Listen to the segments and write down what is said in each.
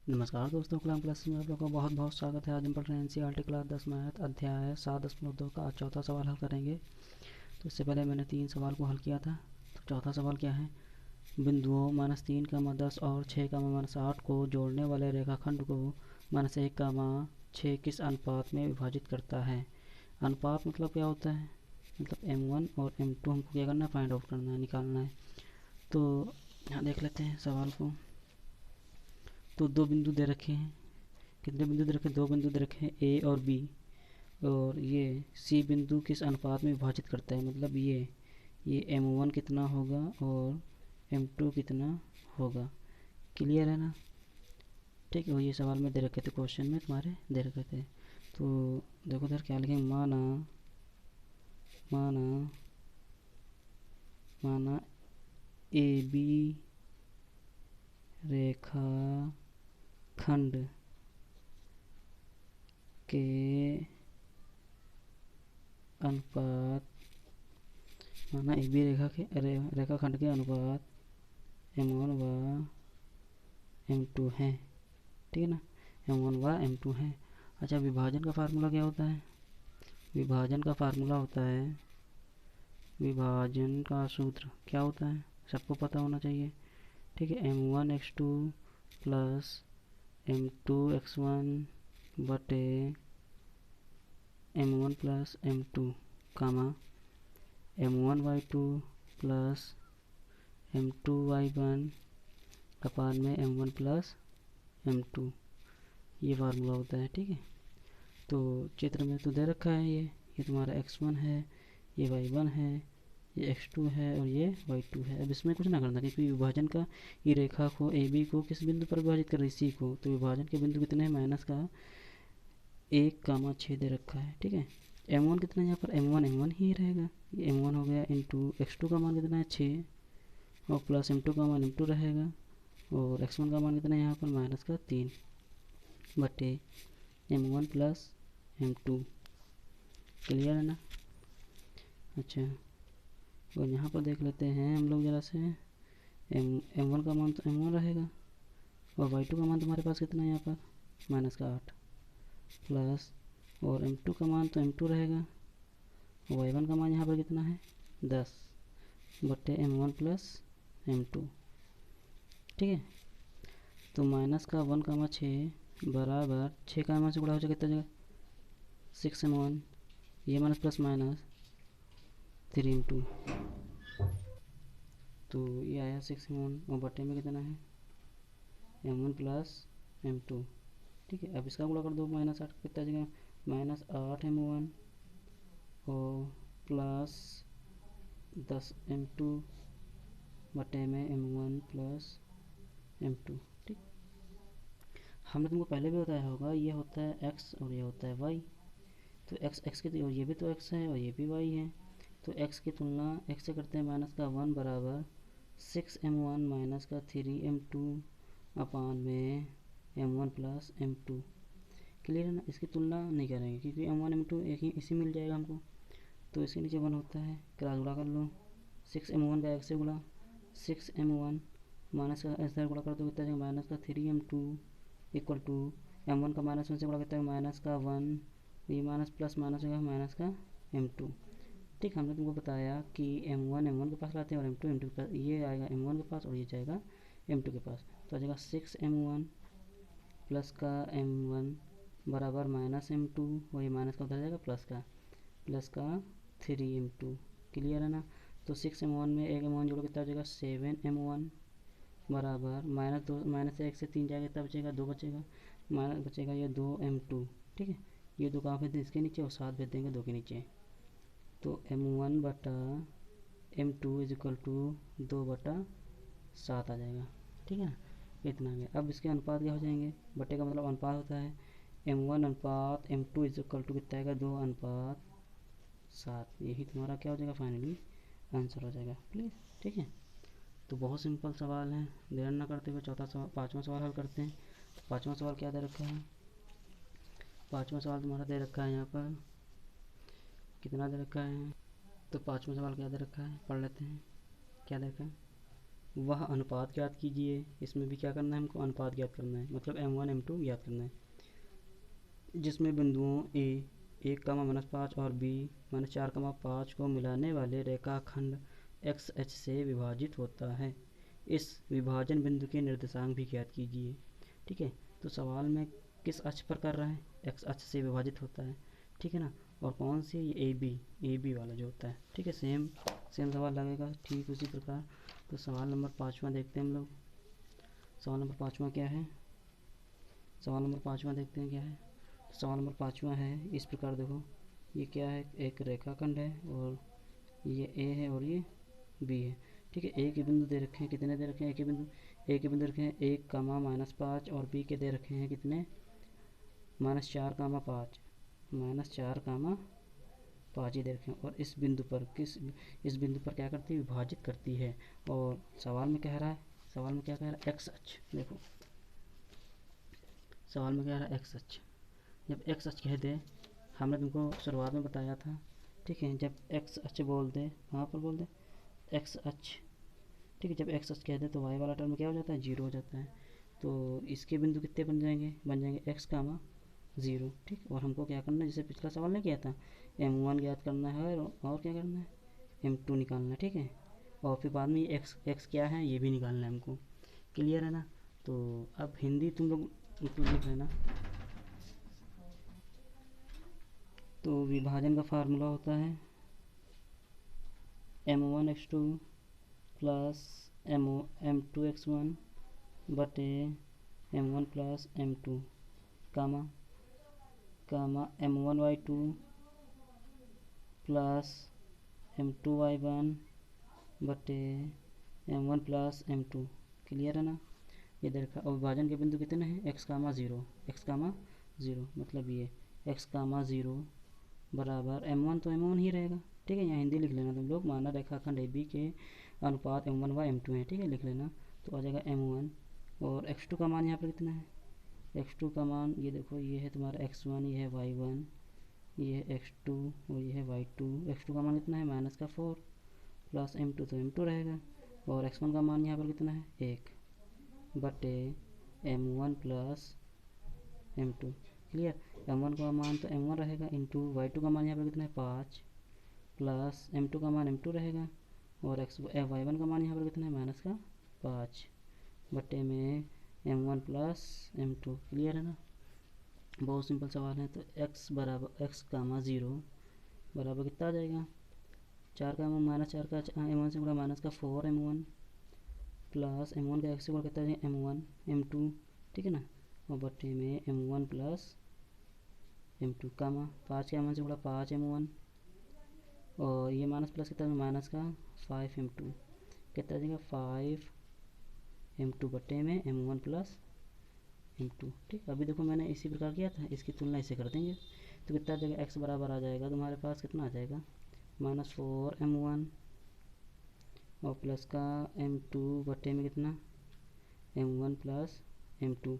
नमस्कार दोस्तों, कलाम क्लासेस में आप लोगों का बहुत बहुत स्वागत है। आज हम पढ़ रहे हैं एनसीईआरटी क्लास 10 मैथ अध्याय 7.2 का आज चौथा सवाल हल करेंगे। तो इससे पहले मैंने 3 सवाल को हल किया था। तो चौथा सवाल क्या है, बिंदुओं -3, -10 और 6, -8 को जोड़ने वाले रेखाखंड को -1, 6 किस अनुपात में विभाजित करता है। अनुपात मतलब क्या होता है, मतलब m1 और m2 हमको क्या करना है, फाइंड आउट करना है, निकालना है। तो यहाँ देख लेते हैं सवाल को। तो दो बिंदु दे रखे हैं, कितने बिंदु दे रखे हैं, 2 बिंदु दे रखे हैं ए और बी। और ये सी बिंदु किस अनुपात में विभाजित करता है, मतलब ये m1 कितना होगा और m2 कितना होगा। क्लियर है ना। ठीक है, और ये सवाल में दे रखे थे, क्वेश्चन में तुम्हारे दे रखे थे। तो देखो इधर क्या लिखेंगे, माना माना माना ए बी रेखा खंड के अनुपात, माना एक भी रेखाखंड के अनुपात m1 व m2 है। ठीक है ना, m1 व m2 है। अच्छा, विभाजन का फार्मूला क्या होता है, विभाजन का फार्मूला होता है, विभाजन का सूत्र क्या होता है, सबको पता होना चाहिए। ठीक है, m1x2 प्लस m2x1 बटे m1 प्लस m2 कामा m1y2 प्लस m2y1 अपान में m1 प्लस m2, ये फार्मूला होता है। ठीक है, तो चित्र में तो दे रखा है, ये तुम्हारा x1 है, ये y1 है, ये x2 है और ये y2 है। अब इसमें कुछ ना करना, क्योंकि विभाजन का ये रेखा को ए बी को किस बिंदु पर विभाजित कर रही, सी को। तो विभाजन के बिंदु कितने हैं, -1, 6 दे रखा है। ठीक है, m1 कितना है यहाँ पर, m1 ही रहेगा, ये m1 हो गया, इंटू x2 का मान कितना है 6 और प्लस m2 का मान m2 रहेगा और x1 का मान कितना है यहाँ पर -3 बटे m1 प्लस m2। क्लियर है ना। अच्छा, और यहाँ पर देख लेते हैं हम लोग ज़रा से, m1 का मान तो m1 रहेगा और y2 का मान तुम्हारे पास कितना है यहाँ पर -8 प्लस, और m2 का मान तो m2 रहेगा, y1 का मान यहाँ पर कितना है 10 बटे m1 प्लस m2। ठीक है, तो -1, बराबर 6 का m1 से गुणा हो जाएगा कितना जगह 6m1, ये माइनस प्लस माइनस 3m2, तो ये आया 6m1 और बटे में कितना है m1 प्लस m2। ठीक है, अब इसका गुणा कर दो, -8 कितना जगह -8m1 और प्लस 10m2 बटे में m1 प्लस m2। ठीक, हमने तुमको पहले भी बताया होगा, ये होता है x और ये होता है y। तो x की, और ये भी तो x है और ये भी y है। तो x की तुलना x से करते हैं, -1 बराबर 6m1 -3m2 अपान में m1 प्लस m2। क्लियर है ना, इसकी तुलना नहीं करेंगे क्योंकि m1 m2 एक ही इसी मिल जाएगा हमको। तो इसके नीचे 1 होता है, क्रॉस गुणा कर लो, 6m1 का x से गुणा, 6m1 माइनस का ऐसा गुणा कर दो कितना जाएगा -3m2 इक्वल टू m1 का -1 से गुणा कितना है -1, ये माइनस प्लस माइनस होगा -m2। ठीक, हमने तुमको बताया कि m1 के पास लाते हैं और m2 के पास, ये आएगा m1 के पास और ये जाएगा m2 के पास। तो आ जाएगा 6m1 प्लस का m1 बराबर -m2, और ये माइनस का उधर जाएगा प्लस का 3m2। क्लियर है ना। तो 6m1 में एक m1 जोड़ो कितना हो जाएगा 7m1 बराबर माइनस से 1 से 3 जाएगा, कितना बचेगा 2 बचेगा, माइनस बचेगा ये 2m2। ठीक है, ये 2 कहाँ भेज दें, इसके नीचे, और 7 भेज देंगे 2 के नीचे। तो m1 बटा m2 इज इक्वल टू 2/7 आ जाएगा। ठीक है ना, इतना आ गया। अब इसके अनुपात क्या हो जाएंगे, बटे का मतलब अनुपात होता है m1 अनुपात m2 इज इक्वल टू कितना आएगा 2:7। यही तुम्हारा क्या हो जाएगा, फाइनली आंसर हो जाएगा। प्लीज़, ठीक है, तो बहुत सिंपल सवाल है, देर ना करते हुए पाँचवा सवाल हल करते हैं। तो पाँचवा सवाल क्या दे रखा है, पाँचवा सवाल तुम्हारा दे रखा है यहाँ पर कितना दे रखा है। तो पाँचवा सवाल क्या दे रखा है, पढ़ लेते हैं क्या दे रखा है। वह अनुपात ज्ञात कीजिए। इसमें भी क्या करना है, हमको अनुपात ज्ञात करना है, मतलब m1 m2 ज्ञात करना है, जिसमें बिंदुओं a 1, -5 और b -4, 5 को मिलाने वाले रेखाखंड एक्स एच से विभाजित होता है। इस विभाजन बिंदु के निर्देशांक भी ज्ञात कीजिए। ठीक है, तो सवाल में किस अक्ष पर कर रहा है, एक्स अक्ष से विभाजित होता है, ठीक है ना। और कौन सी, ये ए बी वाला जो होता है, ठीक है। सेम सवाल लगेगा ठीक उसी प्रकार। तो सवाल नंबर 5वां देखते हैं हम लोग। सवाल नंबर 5वां क्या है, सवाल नंबर 5वां देखते हैं क्या है। सवाल नंबर 5वां है इस प्रकार, देखो ये क्या है, एक रेखाखंड है और ये ए है और ये बी है। ठीक है, ए के बिंदु दे रखे हैं, कितने दे रखे हैं, ए के बिंदु रखे हैं 1, -5 और बी के दे रखे हैं कितने, -4, -5 -4, ही दे रखे हैं। और इस बिंदु पर इस बिंदु पर क्या करती है, विभाजित करती है। और सवाल में कह रहा है, एक्स अक्ष, देखो सवाल में कह रहा है एक्स अक्ष। जब एक्स अक्ष कह दे, हमने तुमको शुरुआत में बताया था, ठीक है, जब एक्स अक्ष बोल दे, वहाँ पर बोल दे एक्स अक्ष, ठीक है, जब एक्स अक्ष कह दे तो वाई वाला टर्म क्या हो जाता है, 0 हो जाता है। तो इसके बिंदु कितने बन जाएंगे एक्स, 0। ठीक, और हमको क्या करना है, जैसे पिछला सवाल ने किया था, m1 ज्ञात करना है और क्या करना है, m2 निकालना है। ठीक है, और फिर बाद में एक्स क्या है ये भी निकालना है हमको। क्लियर है ना। तो अब हिंदी तुम लोग लिख लेना। तो विभाजन का फार्मूला होता है m1x2 प्लस m2x1 बटे m1 प्लस m2 कामा m1y2 प्लस m2y1 बटे m1 प्लस m2। क्लियर है ना। ये देखा, और विभाजन के बिंदु कितने हैं, x, 0, मतलब ये x, 0 बराबर m1, तो m1 ही रहेगा। ठीक है, यहाँ हिंदी लिख लेना तुम लोग, माना रेखाखंड AB के अनुपात m1 व m2 है। ठीक है, लिख लेना। तो आ जाएगा m1 और x2 का मान यहाँ पर कितना है, x2 का मान ये देखो, ये है तुम्हारा x1, ये है y1, ये है x2 और ये है y2। x2 का मान कितना है, -4 प्लस m2, तो m2 रहेगा। और x1 का मान यहाँ पर कितना है, 1 बटे m1 plus m2। Clear, m1 का मान तो m1 रहेगा, इंटू y2 का मान यहाँ पर कितना है, 5 प्लस m2 का मान m2 रहेगा, और y1 का मान यहाँ पर कितना है, -5 बटे में m1 प्लस m2। क्लियर है ना, बहुत सिंपल सवाल है। तो x बराबर x, 0 बराबर कितना आ जाएगा, 4 का -4 का m1 से गुणा -4 m1 प्लस m1 का x से गुणा कितना आ जाएगा, m1 m2। ठीक है ना, और बटे में m1 प्लस m2 कामा 5 के m1 से गुणा 5 m1 और ये माइनस प्लस कितना, माइनस का 5 m2 कितना आ जाएगा, 5 m2 बटे में m1 प्लस m2। ठीक, अभी देखो मैंने इसी प्रकार किया था, इसकी तुलना इससे कर देंगे तो कितना आ जाएगा, x बराबर आ जाएगा तुम्हारे पास कितना आ जाएगा, -4 m1 और प्लस का m2 बटे में कितना, m1 प्लस m2।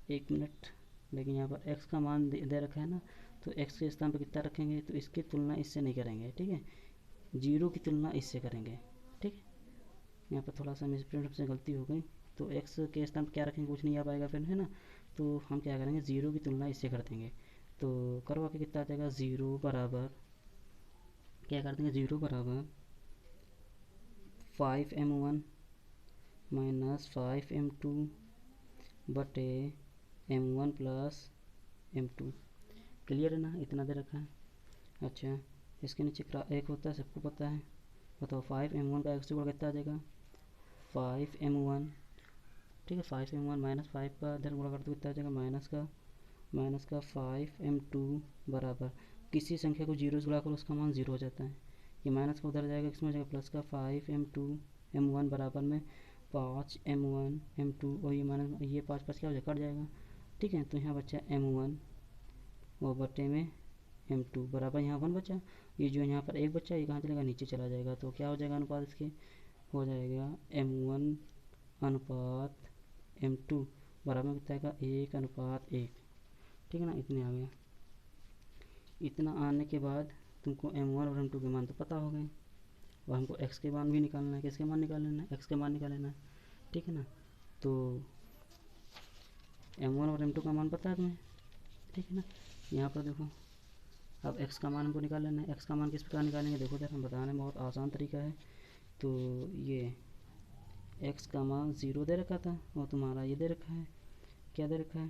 1 मिनट, लेकिन यहाँ पर x का मान दे रखा है ना, तो x के स्थान पर कितना रखेंगे, तो इसकी तुलना इससे नहीं करेंगे। ठीक है, 0 की तुलना इससे करेंगे। ठीक है, यहाँ पर थोड़ा सा मिसप्रिंट से गलती हो गई, तो x के स्थान पर क्या रखेंगे, कुछ नहीं आ पाएगा फिर, है ना। तो हम क्या करेंगे, 0 की तुलना इससे कर देंगे। तो करवा के कितना आ जाएगा, 0 बराबर क्या कर देंगे, 0 बराबर 5 m1 माइनस 5 m2 बटे m1 प्लस m2। क्लियर है ना, इतना दे रखा है। अच्छा, इसके नीचे एक होता है, सबको पता है, बताओ 5 m1 का x से गुणा कितना आ जाएगा, 5 m1। ठीक है, 5 m1 माइनस 5 का इधर गुणा कर दो कितना आ जाएगा, माइनस का 5 m2 बराबर किसी संख्या को 0 से गुणा करो उसका मान 0 हो जाता है। ये माइनस का उधर जाएगा, इसमें हो जाएगा प्लस का 5 m2 m1 बराबर में 5 m1 m2 और ये माइनस, ये 5 क्या हो जाएगा, कट जाएगा। ठीक है, तो यहाँ बचा m1 और बटे में m2 बराबर यहाँ 1 बचा, ये जो यहाँ पर 1 बचा ये कहाँ चलेगा, नीचे चला जाएगा। तो क्या हो जाएगा, अनुपात इसके हो जाएगा m1 अनुपात m2 बराबर कितना आएगा, 1:1। ठीक है ना, इतने आ गया। इतना आने के बाद तुमको m1 और m2 के मान तो पता हो गए, और हमको एक्स के मान भी निकालना है। किसके मान निकाल लेना है? एक्स के मान निकाल लेना है, ठीक है ना। तो m1 और m2 का मान पता है तुम्हें, ठीक है ना। यहाँ पर देखो, अब x का मान हमको निकाल लेना है। x का मान किस प्रकार निकालेंगे देखो जरा, हम बताने में बहुत आसान तरीका है। तो ये x का मान 0 दे रखा था और तुम्हारा ये दे रखा है, क्या दे रखा है,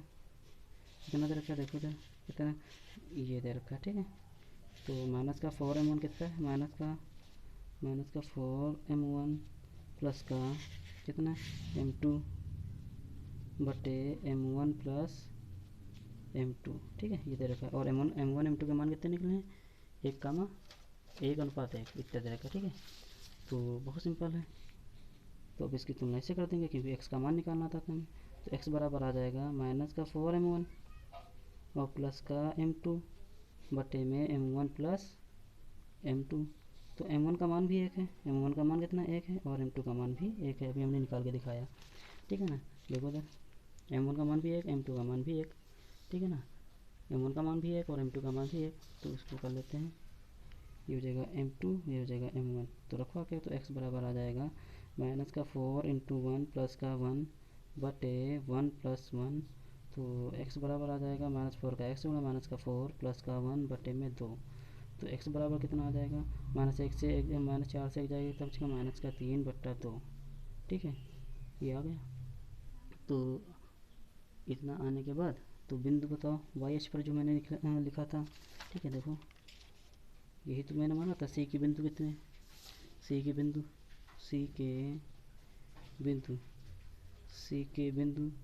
कितना दे रखा है देखो जरा, कितना ये दे रखा है, ठीक है। तो माइनस का 4m1 कितना है, माइनस का 4m1 प्लस का कितना m2 बटे m1 प्लस m2, ठीक है, ये दे रखा है। और m1 m2 के मान कितने निकले हैं, 1:1 इतना दे रखा है, ठीक है। तो बहुत सिंपल है। तो अब इसकी तुलना इससे कर देंगे क्योंकि x का मान निकालना था हमें। तो x बराबर आ जाएगा माइनस का 4m1 और प्लस का m2 बटे में m1 प्लस m2। तो m1 का मान भी 1 है, m1 का मान कितना 1 है और m2 का मान भी 1 है, अभी हमने निकाल के दिखाया, ठीक है ना। देखो इधर m1 का मान भी 1, m2 का मान भी 1, ठीक है ना। m1 का मान भी 1 और m2 का मान भी 1, तो इसको कर लेते हैं, ये हो जाएगा m2, ये हो जाएगा m1। तो रखवा के तो x बराबर आ जाएगा माइनस का 4 इंटू 1 प्लस का 1 बटे 1 प्लस 1। तो x बराबर आ जाएगा -4 का x गुणा माइनस का 4 प्लस का 1 बटे में 2। तो x बराबर कितना आ जाएगा, -1 से -4 से 1 जाएगी तब इसका माइनस का 3 बट्टा 2, ठीक है, ये आ गया। तो इतना आने के बाद तो बिंदु बताओ वाई अक्ष पर जो मैंने लिखा था, ठीक है। देखो यही तो मैंने माना था, सी के बिंदु कितने, सी के बिंदु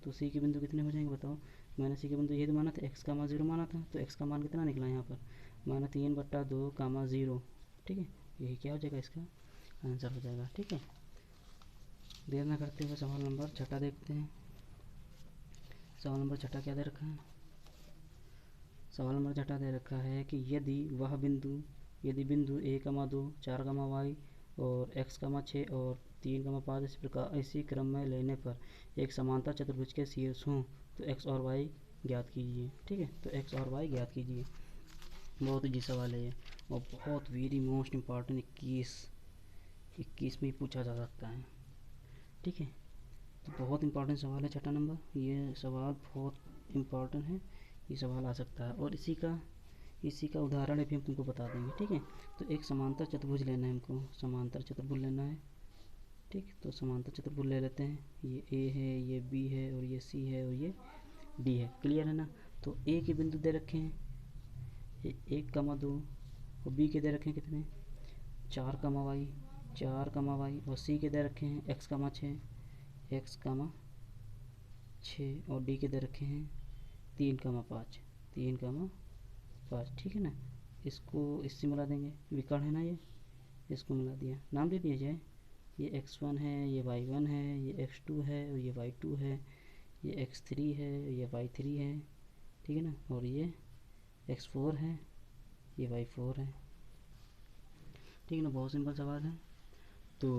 तो सी के बिंदु कितने हो जाएंगे बताओ। मैंने सी के बिंदु यही तो माना था, एक्स का मान 0 माना था, तो एक्स का मान कितना निकला यहाँ पर, -3/2, 0, ठीक है। यही क्या हो जाएगा, इसका आंसर हो जाएगा, ठीक है। देर ना करते हुए सवाल नंबर 6 देखते हैं। सवाल नंबर 6 क्या दे रखा है, सवाल नंबर 6 दे रखा है कि यदि बिंदु a,2 4, और x,6 और 3,5 इसी क्रम में लेने पर एक समांतर चतुर्भुज के शीर्ष हों तो x और y ज्ञात कीजिए, ठीक है। तो x और y ज्ञात कीजिए, बहुत ईजी सवाल है ये और बहुत वेरी मोस्ट इम्पॉर्टेंट 21 में पूछा जा सकता है, ठीक है। तो बहुत इंपॉर्टेंट सवाल है 6 नंबर, ये सवाल बहुत इम्पॉर्टेंट है, ये सवाल आ सकता है। और इसी का उदाहरण भी हम तुमको बता देंगे, ठीक है। तो एक समांतर चतुर्भुज लेना है हमको, समांतर चतुर्भुज लेना है, ठीक। तो समांतर चतुर्भुज ले लेते हैं, ये ए है, ये बी है और ये सी है और ये डी है, क्लियर है ना। तो ए के बिंदु दे रखे हैं 1,2 और बी के दे रखे हैं कितने 4,y और सी के दे रखे हैं x,6 और डी के दे रखे हैं 3,5, ठीक है ना। इसको इससे मिला देंगे, विकर्ण है ना ये, इसको मिला दिया, नाम दे दिया जाए, ये x1 है, ये y1 है, ये x2 है और ये y2 है, ये x3 है, ये y3 है, ठीक है ना। और ये x4 है, ये y4 है, ठीक है ना। बहुत सिंपल सवाल है। तो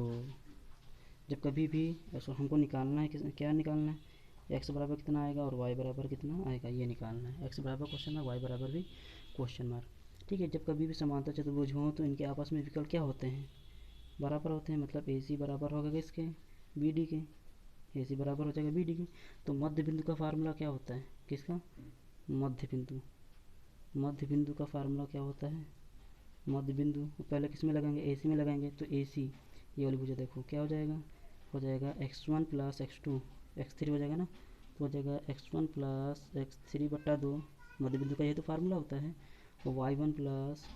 जब कभी भी ऐसा हमको निकालना है, क्या निकालना है, x बराबर कितना आएगा और y बराबर कितना आएगा, ये निकालना है। x बराबर क्वेश्चन मार्क, y बराबर भी क्वेश्चन मार्क, ठीक है। जब कभी भी समांतर चतुर्भुज हो तो इनके आपस में विकल्प क्या होते हैं, बराबर होते हैं, मतलब AC बराबर होगा इसके BD के, AC बराबर हो जाएगा BD के। तो मध्य बिंदु का फार्मूला क्या होता है, किसका, मध्य बिंदु का फार्मूला क्या होता है, मध्य बिंदु पहले किस में लगाएंगे, AC में लगाएंगे। तो AC ये वाली भुजा देखो क्या हो जाएगा x1 प्लस x2 x3 हो जाएगा ना, तो हो जाएगा x1 प्लस x3/2, मध्य बिंदु का ये तो फार्मूला होता है। और y1 प्लस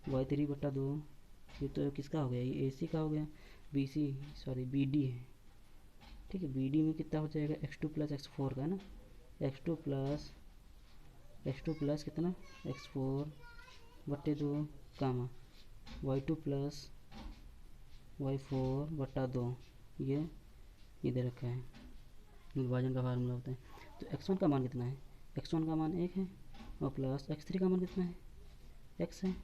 y3/2, ये तो किसका हो गया, ये AC का हो गया, BD है, ठीक है। BD में कितना हो जाएगा x2 प्लस x4 का ना, x2 प्लस कितना x4/2 कामा y2 प्लस y4/2, ये दे रखा है, विभाजन का फार्मूला होता है। तो x1 का मान कितना है, x1 का मान 1 है और प्लस x3 का मान कितना है, x है,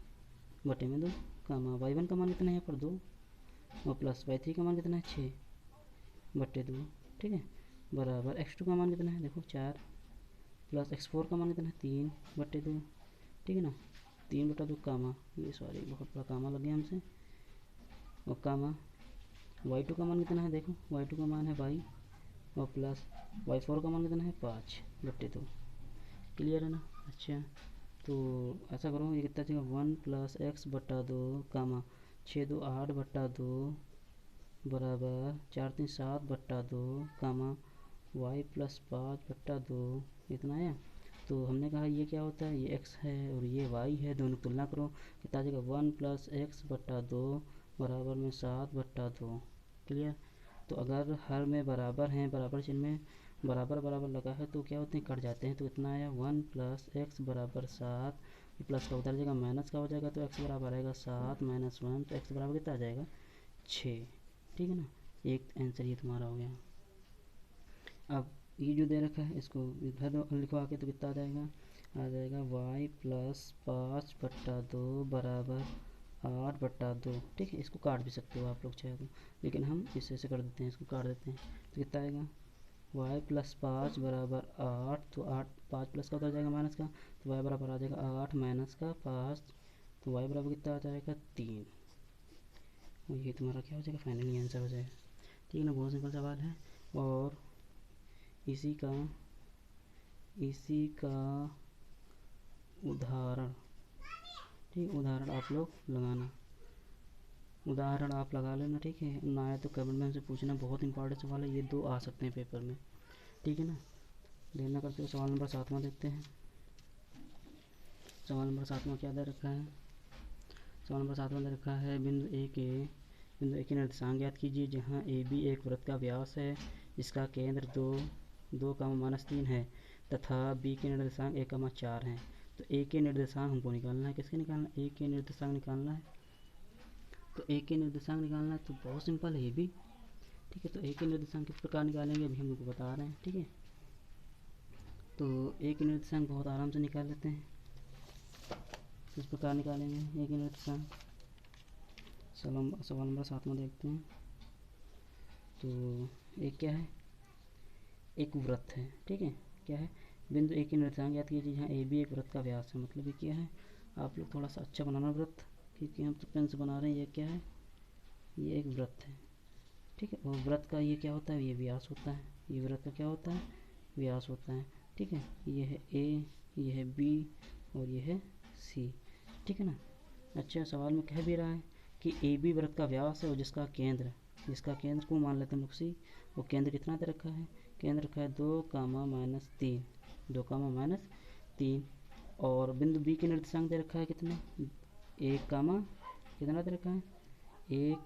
बटे में 2 कामा y1 का मान कितना है यहाँ पर 2 और प्लस y3 का मान कितना है 6/2, ठीक है, बराबर x2 का मान कितना है देखो 4 प्लस x4 का मान कितना है 3/2, ठीक है ना। 3/2 कामा, ये सॉरी बहुत बड़ा कामा लग गया हमसे, और कामा y2 का मान कितना है, देखो y2 का मान है y, और प्लस y4 का मान कितना है 5/2। क्लियर है ना। अच्छा तो ऐसा करो, ये कितना चाहिए 1 + x/2 कामा 6×2 8/2 बराबर 4×3 7/2 कामा y + 5/2 इतना है। तो हमने कहा ये क्या होता है, ये x है और ये y है, दोनों तुलना करो, कितना आ जाएगा 1 + x/2 बराबर में 7/2। क्लियर। तो अगर हर में बराबर हैं, बराबर चिन्ह में बराबर बराबर लगा है तो क्या होते हैं, कट जाते हैं। तो इतना आया 1 + x बराबर 7, प्लस का उधर जाएगा माइनस का हो जाएगा, तो x बराबर आएगा 7 - 1, तो x बराबर कितना आ जाएगा 6। ठीक है ना, एक आंसर ये तुम्हारा हो गया। अब ये जो दे रखा है इसको इधर लिखवा के तो कितना आ जाएगा y + 5/2 बराबर 8/2। ठीक है, इसको काट भी सकते हो आप लोग चाहे तो, लेकिन हम इससे कर देते हैं, इसको काट देते हैं। तो कितना आएगा y + 5 बराबर 8, तो 8 5 प्लस का उधर जाएगा माइनस का, तो y बराबर आ जाएगा 8 माइनस का 5, तो y बराबर कितना आ जाएगा 3। और ये तुम्हारा क्या हो जाएगा, फाइनली आंसर हो जाएगा। ठीक है ना, बहुत सिंपल सवाल है। और इसी का उदाहरण, ठीक, उदाहरण आप लोग लगाना, उदाहरण आप लगा लेना। ठीक है ना, आए तो कमेंट में हमसे पूछना, बहुत इंपॉर्टेंट सवाल है ये, 2 आ सकते हैं पेपर में। ठीक है ना, देना करते हो। सवाल नंबर 7वां देखते हैं। सवाल नंबर 7वां क्या दे रखा है, सवाल नंबर 7वां दे रखा है बिंदु ए के निर्देशांक ज्ञात कीजिए, जहाँ ए बी एक वृत्त का व्यास है, जिसका केंद्र 2, 3 है, तथा बी के निर्देशांक 1, 4 हैं। तो ए के निर्देशांक हमको निकालना है, किसके निकालना है, ए के निर्देशांक निकालना है। तो ए के निर्देशांक निकालना है तो बहुत सिंपल है ये भी। ठीक है, तो ए के निर्देशांक किस प्रकार निकालेंगे अभी हम लोग को बता रहे हैं। ठीक है, तो ए के निर्देशांक बहुत आराम से निकाल लेते हैं। किस प्रकार निकालेंगे ए के निर्देशांक, सवाल नंबर 7 में देखते हैं। तो एक क्या है, एक वृत्त है। ठीक है, क्या है, बिंदु ए के निर्देशांक याद कीजिए, जहाँ ए बी एक वृत्त का व्यास है। मतलब ये क्या है, आप लोग थोड़ा सा अच्छा बनाना वृत्त, क्योंकि हम तो पेन से बना रहे हैं। ये क्या है, ये एक वृत्त है। ठीक है, और वृत्त का ये क्या होता है, ये व्यास होता है। ये वृत्त का क्या होता है, व्यास होता है। ठीक है, ये है ए, ये है बी और ये है सी। ठीक है ना। अच्छा, सवाल में कह भी रहा है कि ए बी वृत्त का व्यास है और जिसका केंद्र को मान लेते हैं लोग सी। वो केंद्र कितना दे रखा है, केंद्र रखा है 2, -3, 2, -3। और बिंदु बी के निर्देशांक दे रखा है कितने, 1, कितना दे रखा है 1,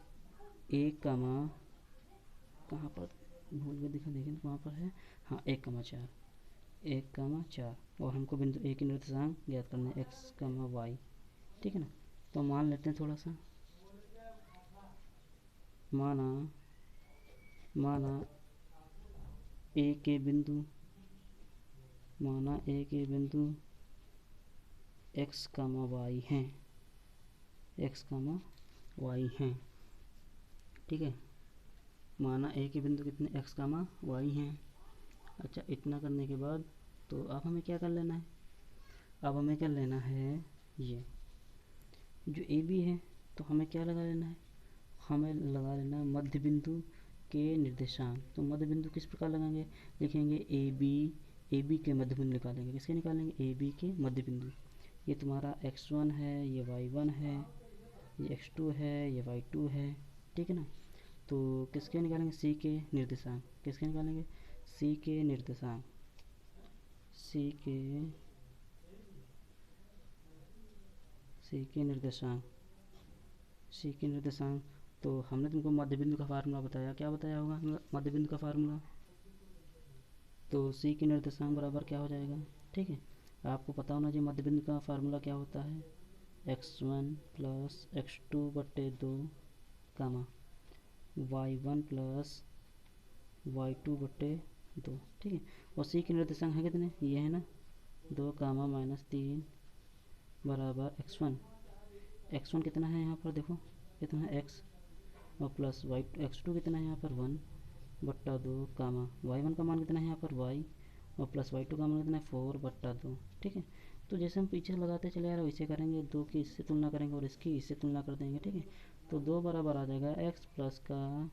कहाँ पर भूल गए, देखें तो वहाँ पर है, हाँ 1, 4। और हमको बिंदु ए के निर्देशांक ज्ञात करना है x, y। ठीक है ना, तो मान लेते हैं थोड़ा सा, माना ए के बिंदु x, y हैं, ठीक है, माना ए के बिंदु कितने x, y हैं। अच्छा, इतना करने के बाद तो अब हमें क्या कर लेना है, अब हमें क्या लेना है, ये जो ए बी है, तो हमें क्या लगा लेना है, हमें लगा लेना है मध्य बिंदु के निर्देशांक। तो मध्य बिंदु किस प्रकार लगाएंगे, लिखेंगे ए बी के मध्य बिंदु निकालेंगे। किसके निकालेंगे, ए बी के मध्य बिंदु। ये तुम्हारा x1 है, ये y1 है, ये x2 है, ये y2 है। ठीक है ना, तो किसके निकालेंगे, सी के निर्देशांक। किसके निकालेंगे, सी के निर्देशांक, तो हमने तुमको मध्य बिंदु का फार्मूला बताया, क्या बताया होगा मध्य बिंदु का फार्मूला। तो सी के निर्देशांक बराबर क्या हो जाएगा, ठीक है, आपको पता होना चाहिए मध्य बिंदु का फार्मूला क्या होता है, x1 + x2/2 y1 + y2/2। ठीक है, और सी के निर्देशांक है कितने, ये है ना 2, -3 बराबर x1 कितना है यहाँ पर, देखो कितना है x, और प्लस y x2 कितना है यहाँ पर 1/2 y1 का मान कितना है यहाँ पर y, और प्लस y2 का मान कितना है 4/2। ठीक है, तो जैसे हम पीछे लगाते चले आ रहे वैसे करेंगे, 2 की इससे तुलना करेंगे और इसकी इससे तुलना कर देंगे, ठीक है। तो 2 बराबर आ जाएगा एक्स प्लस का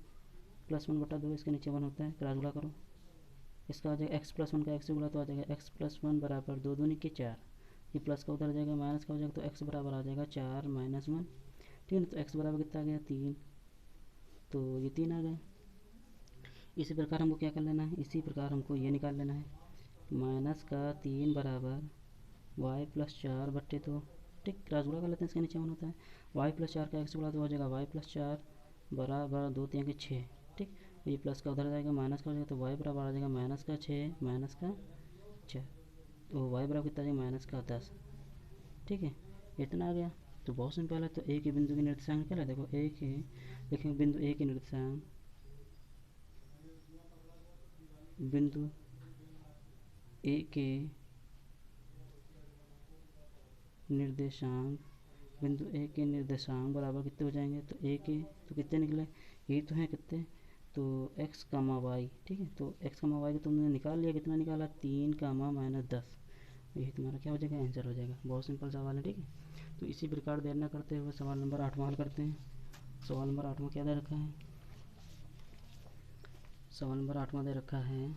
+1/2, इसके नीचे 1 होता है, क्रॉस गुणा करो, इसका आ जाएगा एक्स प्लस 1 का एक्स से गुणा तो आ जाएगा एक्स प्लस 1 बराबर 2 दूनी के 4, ये प्लस का उधर जाएगा माइनस का हो जाएगा, तो एक्स बराबर आ जाएगा 4 - 1, ठीक है ना। तो एक्स बराबर कितना आ गया 3, तो ये 3 आ गया। इसी प्रकार हमको क्या कर लेना है, इसी प्रकार हमको ये निकाल लेना है, माइनस का 3 बराबर वाई प्लस 4/2, ठीक, क्रॉस गुणा कर लेते हैं, इसके नीचे 1 होता है, वाई प्लस 4 का एक्स गुणा तो हो जाएगा वाई प्लस 4 बराबर 2 3 के 6, ठीक, ये प्लस का उधर जाएगा माइनस का हो जाएगा, तो वाई बराबर आ जाएगा माइनस का 6 माइनस का 4, तो वाई बराबर कितना आ जाएगा माइनस का 10, ठीक है, इतना आ गया। तो बहुत सिंपल है। तो एक ही बिंदु की निर्देशांक क्या है, देखो एक ही देखेंगे बिंदु ए की निर्देशांक, बिंदु ए के निर्देशांक, बिंदु ए के निर्देशांक बराबर कितने हो जाएंगे, तो ए के तो कितने निकले, ये तो हैं कितने, तो x कामा वाई, ठीक है, तो x कामा वाई को तुमने निकाल लिया, कितना निकाला 3 कामा -10, यही तुम्हारा क्या हो जाएगा आंसर हो जाएगा। बहुत सिंपल सवाल है, ठीक है। तो इसी प्रकार देर न करते हुए सवाल नंबर 8 हल करते हैं। सवाल नंबर 8 क्या दे रखा है, सवाल नंबर 8 दे रखा है,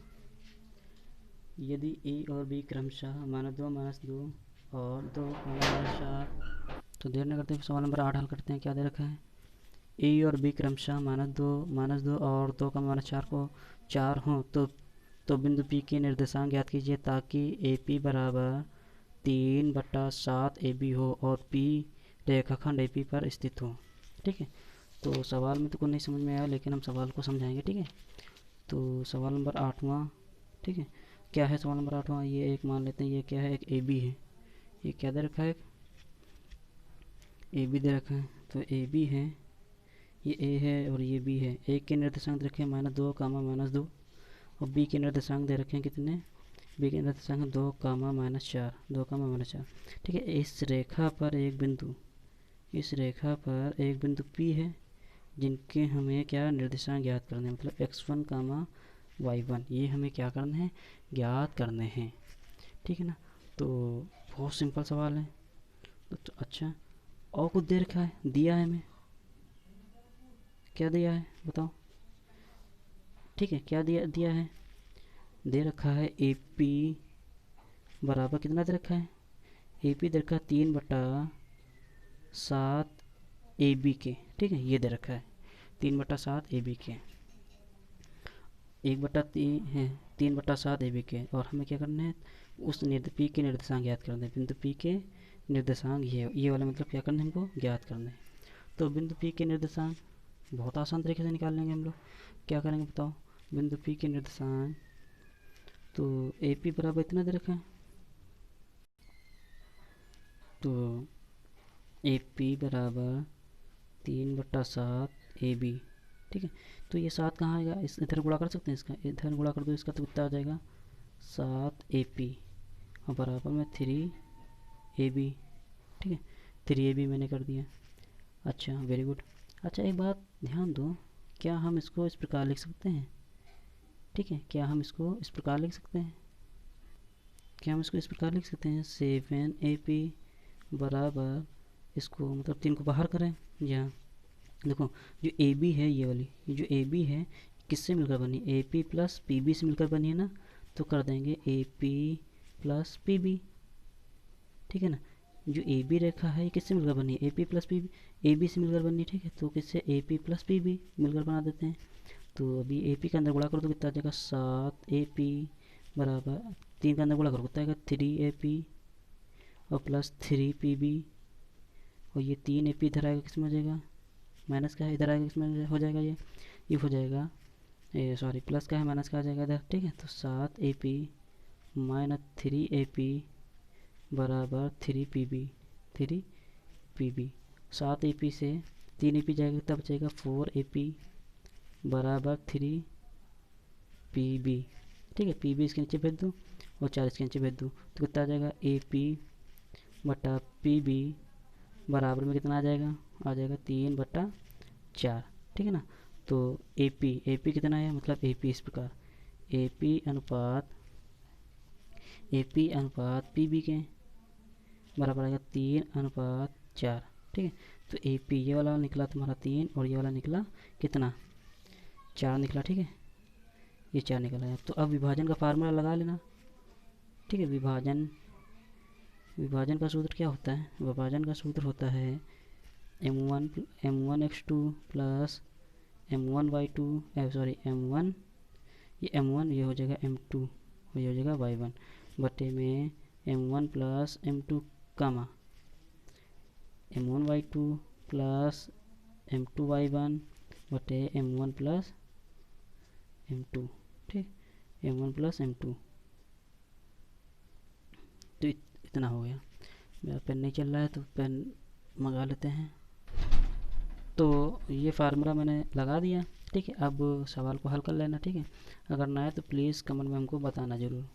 यदि ए और बी क्रमशः -2 - 2 और 2 -4, तो देर न करते हुए सवाल नंबर 8 हल करते हैं। क्या दे रखा है, ए और बी क्रमशः -2 और 2 का -4 को 4 हों तो बिंदु पी के निर्देशांक ज्ञात कीजिए ताकि ए पी बराबर 3/7 ए बी हो और पी रेखाखंड ए पी पर स्थित हो, ठीक है। तो सवाल में तो कुछ नहीं समझ में आया, लेकिन हम सवाल को समझाएंगे, ठीक है। तो सवाल नंबर 8वां, ठीक है, क्या है सवाल नंबर 8वां, ये एक मान लेते हैं, ये क्या है, एक ए बी है, ये क्या दे रखा है, ए बी दे रखा है, तो ए बी है, ये ए है और ये बी है। ए के निर्देशांक दे रखे हैं -2 कामा -2 और बी के निर्देशांक दे रखे हैं कितने, बी के निर्देशांक 2 कामा -4, 2 कामा -4, ठीक है। इस रेखा पर एक बिंदु, इस रेखा पर एक बिंदु P है जिनके हमें क्या निर्देशांक ज्ञात करने हैं, मतलब x1 कामा y1, ये हमें क्या करना है, ज्ञात करने हैं, ठीक है ना। तो बहुत सिंपल सवाल है। तो अच्छा, और कुछ दे रखा है, दिया है हमें, क्या दिया है बताओ, ठीक है, क्या दिया दिया है, दे रखा है ए पी बराबर कितना दे रखा है, ए पी दे रखा है 3/7 ए बी के, ठीक है, ये दे रखा है 3/7 ए बी के, 1/3 है 3/7 ए बी के, और हमें क्या करना है, उस पी के निर्देशांक ज्ञात करना है, बिंदु पी के निर्देशांक ये वाला मतलब क्या करना है, हमको ज्ञात करना है। तो बिंदु पी के निर्देशांक बहुत आसान तरीके से निकाल लेंगे हम लोग, क्या करेंगे बताओ, बिंदु पी के निर्देशांक, तो ए पी बराबर इतना दे रखा है, तो ए पी बराबर 3/7 ए बी, ठीक है। तो ये 7 कहाँ आएगा, इस इधर गुणा कर सकते हैं, इसका इधर गुणा कर दो, इसका तो कितना आ जाएगा 7 ए पी और बराबर में 3 ए बी, ठीक है, 3 ए बी मैंने कर दिया। अच्छा, वेरी गुड। अच्छा, एक बात ध्यान दो, क्या हम इसको इस प्रकार लिख सकते हैं, ठीक है, क्या हम इसको इस प्रकार लिख सकते हैं, क्या हम इसको इस प्रकार लिख सकते हैं, 7 ए पी बराबर, इसको मतलब 3 को बाहर करें, या देखो जो ए बी है, ये वाली ये जो ए बी है किससे मिलकर बनी, A P plus P B से मिलकर बनी है ना, तो कर देंगे A P plus P B, ठीक है ना। जो ए बी रेखा है ये किससे मिलकर बनी है, A P plus P B, A B से मिलकर बनी है, ठीक है, तो किससे A P plus P B मिलकर बना देते हैं। तो अभी ए पी के अंदर गुणा करो तो कितना आ जाएगा 7 ए पी बराबर 3 का अंदर गुणा करो कितना आएगा 3 ए पी और प्लस 3 पी बी, और ये 3 ए पी इधर आएगा, किस में हो जाएगा, माइनस का है इधर आएगा, किसमें हो जाएगा, ये हो जाएगा, ये सॉरी प्लस का है माइनस का आ जाएगा इधर, ठीक है। तो 7 A P minus 3 A P बराबर 3 P B, 3 P B, 7 A P से 3 ए पी जाएगा तब बचेगा 4 ए पी बराबर 3 पी बी, ठीक है, पी बी इसके नीचे भेज दो और 4 इसके नीचे भेज दो, तो कितना आ जाएगा ए पी बटा पी बी बराबर में कितना आ जाएगा 3/4, ठीक है ना। तो ए पी कितना है, मतलब ए पी इस प्रकार ए पी अनुपात पी बी के, बराबर आएगा 3:4। ठीक है, तो ए पी ये वाला निकला तुम्हारा 3 और ये वाला निकला कितना, 4 निकला। ठीक है, ये 4 निकला है। तो अब विभाजन का फार्मूला लगा लेना। ठीक है, विभाजन का सूत्र क्या होता है, विभाजन का सूत्र होता है m1 plus m1 sorry m1, ये m1 ये हो जाएगा m2 और ये हो जाएगा y1 बटे में m1 प्लस m2 कामा m1 प्लस m2 y1 बटे m1 प्लस m2। ठीक, m1 प्लस m2। तो इतना हो गया। मेरा पेन नहीं चल रहा है तो पेन मंगा लेते हैं। तो ये फार्मूला मैंने लगा दिया। ठीक है, अब सवाल को हल कर लेना। ठीक है, अगर ना है तो प्लीज़ कमेंट में हमको बताना ज़रूर।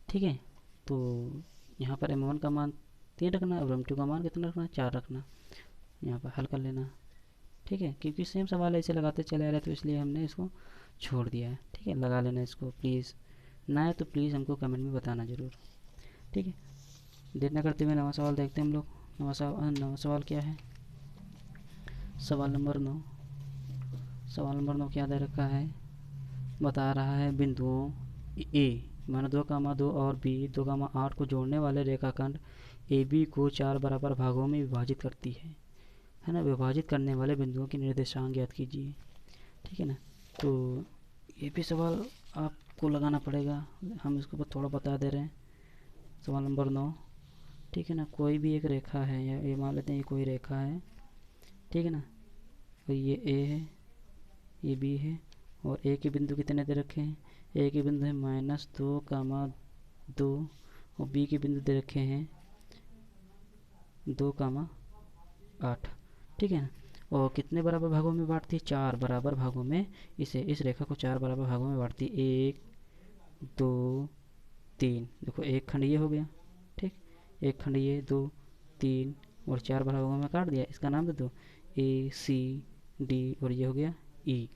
ठीक है, तो यहाँ पर m1 का मान 3 रखना और m2 का मान कितना रखना, 4 रखना। यहाँ पर हल कर लेना। ठीक है, क्योंकि सेम सवाल ऐसे लगाते चले आ रहे तो इसलिए हमने इसको छोड़ दिया है। ठीक है, लगा लेना इसको प्लीज़, ना है तो प्लीज़ हमको कमेंट में बताना ज़रूर। ठीक है, देर न करते हुए नवा सवाल देखते हैं हम लोग। नवा सवाल क्या है, सवाल नंबर 9। सवाल नंबर 9 क्या दे रखा है, बता रहा है बिंदुओं ए माना 2,2 और बी 2,8 को जोड़ने वाले रेखाखंड ए बी को 4 बराबर भागों में विभाजित करती है ना। विभाजित करने वाले बिंदुओं की निर्देशांक ज्ञात कीजिए। ठीक है ना, तो ये भी सवाल आपको लगाना पड़ेगा, हम इसको थोड़ा बता दे रहे हैं। सवाल नंबर 9। ठीक है ना, कोई भी एक रेखा है, या ये मान लेते हैं ये कोई रेखा है। ठीक है ना, और ये ए है, ये बी है, और ए के बिंदु कितने दे रखे हैं, ए के बिंदु है -2,2 और बी के बिंदु दे रखे हैं 2,8। ठीक है ना, और कितने बराबर भागों में बांटती है, 4 बराबर भागों में। इस रेखा को 4 बराबर भागों में बांटती है, 1 2 3। देखो एक खंड ये हो गया। ठीक, एक खंड ये, 2 3 और 4 भागों में काट दिया। इसका नाम दे दो ए सी डी और ये हो गया ई।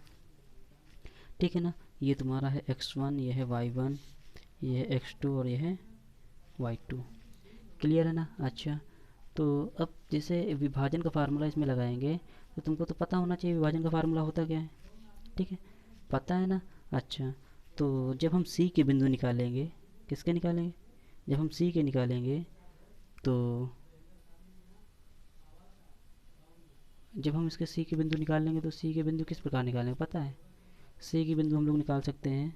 ठीक है ना, ये तुम्हारा है x1, ये है y1, ये है x2 और ये है y2। क्लियर है ना। अच्छा, तो अब जैसे विभाजन का फार्मूला इसमें लगाएंगे तो तुमको तो पता होना चाहिए विभाजन का फार्मूला होता क्या है। ठीक है, पता है ना। अच्छा, तो जब हम सी के बिंदु निकालेंगे, किसके निकालेंगे, जब हम सी के निकालेंगे तो जब हम इसके सी के बिंदु निकालेंगे तो सी के बिंदु किस प्रकार निकालेंगे पता है। सी के बिंदु हम लोग निकाल सकते हैं।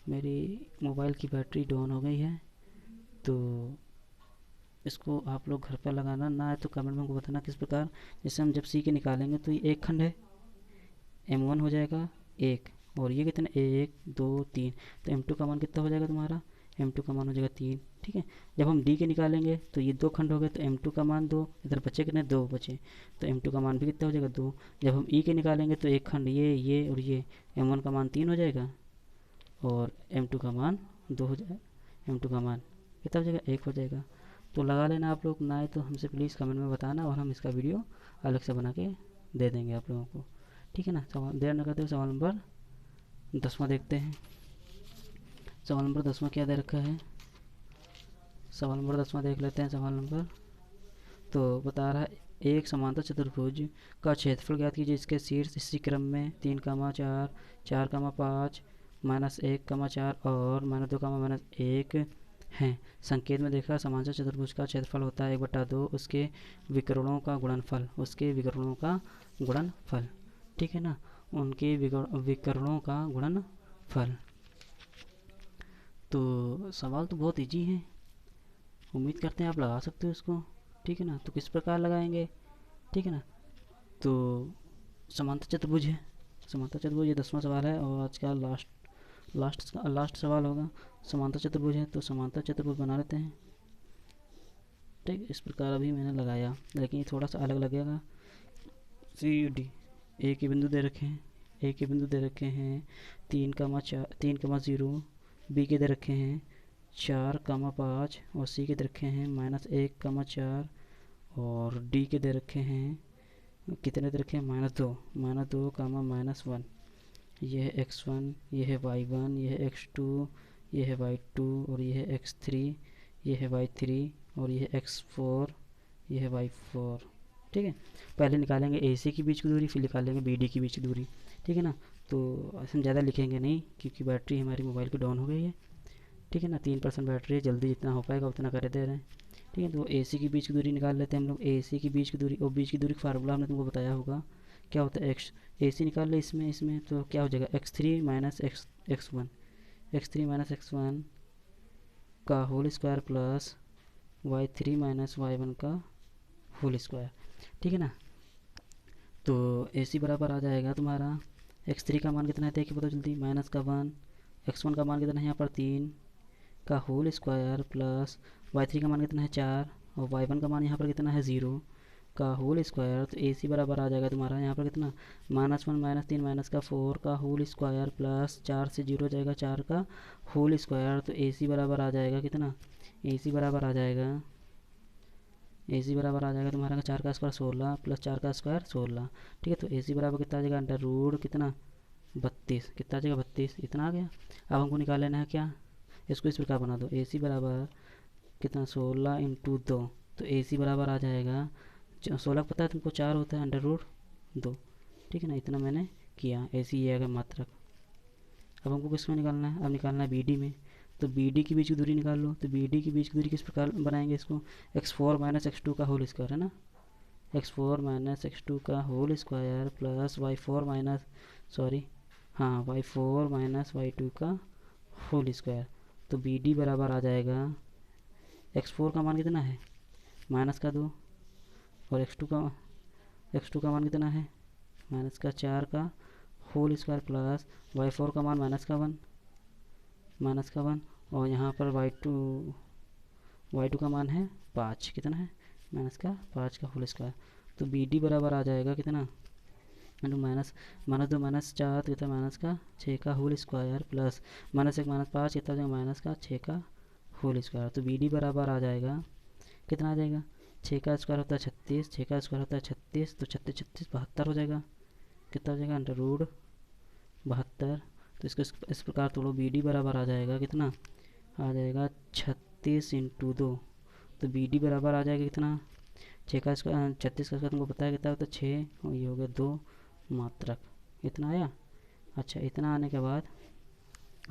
मेरी मोबाइल की बैटरी डाउन हो गई है, तो इसको आप लोग घर पर लगाना, ना है तो कमेंट में हमको बताना किस प्रकार। जैसे हम जब सी के निकालेंगे तो ये एक खंड है, m1 हो जाएगा 1 और ये कितना 1 2 3, तो m2 का मान कितना हो जाएगा तुम्हारा, m2 का मान हो जाएगा 3। ठीक है, जब हम d के निकालेंगे तो ये 2 खंड हो गए, तो m2 का मान 2, इधर बचे कितने 2 बचे, तो m2 का मान भी कितना हो जाएगा 2। जब हम e के निकालेंगे तो एक खंड ये और ये, m1 का मान 3 हो जाएगा और m2 का मान 2 हो जाएगा, m2 का मान कितना हो जाएगा 1 हो जाएगा। तो लगा लेना आप लोग, ना आए तो हमसे प्लीज़ कमेंट में बताना और हम इसका वीडियो अलग से बना के दे देंगे आप लोगों को। ठीक है ना, सवाल देर न करते हुए सवाल नंबर 10वां देखते हैं। सवाल नंबर 10वां क्या दे रखा है, सवाल नंबर 10वां देख लेते हैं। सवाल नंबर तो बता रहा है एक समांतर चतुर्भुज का क्षेत्रफल ज्ञात कीजिए जिसके शीर्ष इसी क्रम में 3,4 4,5 -1,4 और -2,-1 हैं। संकेत में देखा समांतर चतुर्भुज का क्षेत्रफल होता है 1/2 उसके विकर्णों का गुणनफल, उसके विकर्णों का गुणनफल। ठीक है ना, उनके विकर्णों का गुणनफल। तो सवाल तो बहुत इजी है, उम्मीद करते हैं आप लगा सकते हो इसको। ठीक है ना, तो किस प्रकार लगाएंगे। ठीक है ना, तो समांतर चतुर्भुज है, समांतर चतुर्भुज ये 10वां सवाल है और आज का लास्ट सवाल होगा। समांतर चतुर्भुज है तो समांतर चतुर्भुज बना लेते हैं। ठीक, इस प्रकार अभी मैंने लगाया, लेकिन ये थोड़ा सा अलग लगेगा। सी डी ए के बिंदु दे रखे हैं, ए के बिंदु दे रखे हैं 3,0, बी के दे रखे हैं 4,5 और सी के दे रखे हैं -1,4 और डी के दे रखे हैं कितने दे रखे हैं -2, -2, ये है x1, ये है y1, ये है x2, ये है y2 और ये है x3, ये है y3 और ये है x4, ये है y4। ठीक है, पहले निकालेंगे AC के बीच की दूरी, फिर निकालेंगे BD के बीच की दूरी। ठीक है ना, तो ऐसे हम ज़्यादा लिखेंगे नहीं क्योंकि बैटरी हमारी मोबाइल की डाउन हो गई है। ठीक है ना, 3% बैटरी है, जल्दी जितना हो पाएगा उतना कर दे रहे हैं। ठीक है, तो AC की बीच की दूरी निकाल लेते हैं हम लोग। AC की बीच की दूरी, और बीच की दूरी का फार्मूला हमने तुमको बताया होगा, क्या होता है एक्स। AC निकाल ले इसमें तो क्या हो जाएगा, x3 minus x1, x3 minus x1 का whole square plus y3 minus y1 का होल स्क्वायर। ठीक है ना, तो AC बराबर आ जाएगा तुम्हारा x3 का मान कितना है देखिए बताओ जल्दी, माइनस का 1, x1 का मान कितना है यहाँ पर 3 का होल स्क्वायर प्लस y3 का मान कितना है 4 और y1 का मान यहाँ पर कितना है 0 का होल स्क्वायर। तो AC बराबर आ जाएगा तुम्हारा यहाँ पर कितना, -1 -3 माइनस का 4 का होल स्क्वायर प्लस 4 से 0 जाएगा 4 का होल स्क्वायर। तो AC बराबर आ जाएगा कितना, AC बराबर आ जाएगा, AC बराबर आ जाएगा तुम्हारा 4 का स्क्वायर 16 प्लस 4 का स्क्वायर 16। ठीक है, तो AC बराबर कितना आ जाएगा, अंडर रूट कितना 32, कितना आ जाएगा 32, इतना आ गया। अब हमको निकाल लेना है क्या, इसको इस प्रकार बना दो, AC बराबर कितना 16 इंटू 2, तो AC बराबर आ जाएगा 16 पता है तुमको 4 होता है, अंडर रूट 2। ठीक है ना, इतना मैंने किया, AC ये आएगा मात्रक। अब हमको किसमें निकालना है, अब निकालना है BD में। तो BD के बीच की दूरी निकाल लो, तो BD की बीच की दूरी किस प्रकार बनाएंगे इसको, x4 माइनस x2 का होल स्क्वायर है ना, x4 माइनस x2 का whole square plus y4 minus, sorry हाँ y4 माइनस y2 का होल स्क्वायर। तो BD बराबर आ जाएगा, x4 का मान कितना है माइनस का 2 और x2 का मान कितना है माइनस का 4 का होल स्क्वायर प्लस y4 का मान माइनस का 1 और यहाँ पर y2 का मान है 5, कितना है माइनस का 5 का होल स्क्वायर। तो BD बराबर आ जाएगा कितना, माइनस -2 -4 कितना माइनस का 6 का होल स्क्वायर प्लस -1 -5 कितना हो जाएगा माइनस का 6 का होल स्क्वायर। तो BD बराबर आ जाएगा कितना आ जाएगा, 6 का स्क्वायर होता है 36, 6 का स्क्वायर होता है 36, तो 36 36 72 हो जाएगा, कितना हो जाएगा अंडर रूट 72। तो इसको इस प्रकार तोड़ो, BD बराबर आ जाएगा कितना, आ जाएगा 36 इंटू 2। तो BD बराबर आ जाएगा कितना, 6 का स्क्वायर 36 का स्क्वायर तुमको पता है कितना होता है 6 और ये हो गया 2 मात्रक, इतना आया। अच्छा, इतना आने के बाद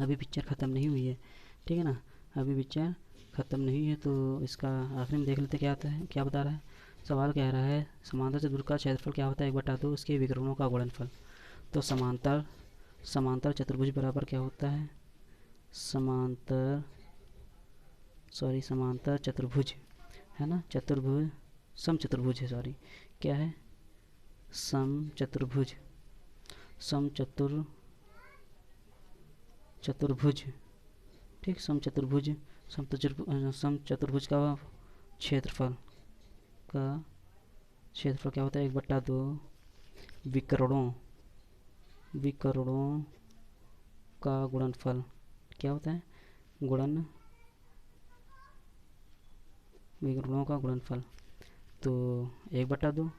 अभी पिक्चर ख़त्म नहीं हुई है। ठीक है ना, अभी पिक्चर ख़त्म नहीं है, तो इसका आखिर में देख लेते क्या आता है, क्या बता रहा है। सवाल कह रहा है समांतर चतुर्भुज का क्षेत्रफल क्या होता है 1/2 उसके विकर्णों का गुणनफल। तो समांतर चतुर्भुज बराबर क्या होता है, समांतर चतुर्भुज है ना, समचतुर्भुज है, सॉरी क्या है, समचतुर्भुज ठीक, समचतुर्भुज का क्षेत्रफल क्या होता है 1/2 विकर्णों का गुणनफल, क्या होता है विकर्णों का गुणनफल। तो 1/2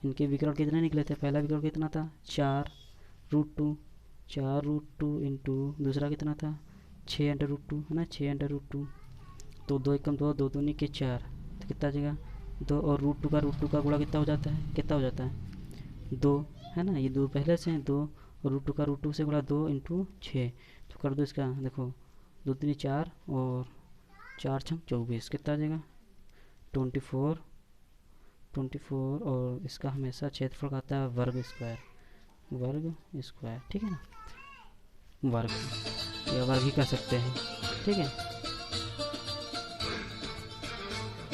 इनके विकर्ण कितने निकले थे, पहला विकर्ण कितना था 4√2 इंटू दूसरा कितना था 6√2 है ना, 6√2। तो 2 एकम 2, 2 दूनी के 4, तो कितना आ जाएगा 2 और √2 का गुणा कितना हो जाता है 2 है ना, ये 2 पहले से हैं 2 और √2 से गुणा 2 इंटू 6, तो कर दो इसका, देखो 2 दूनी 4 और 4 छंग 24, कितना आ जाएगा 24 और इसका हमेशा क्षेत्रफल आता है वर्ग स्क्वायर। ठीक है ना, वर्ग या वर्ग ही कर सकते हैं। ठीक है।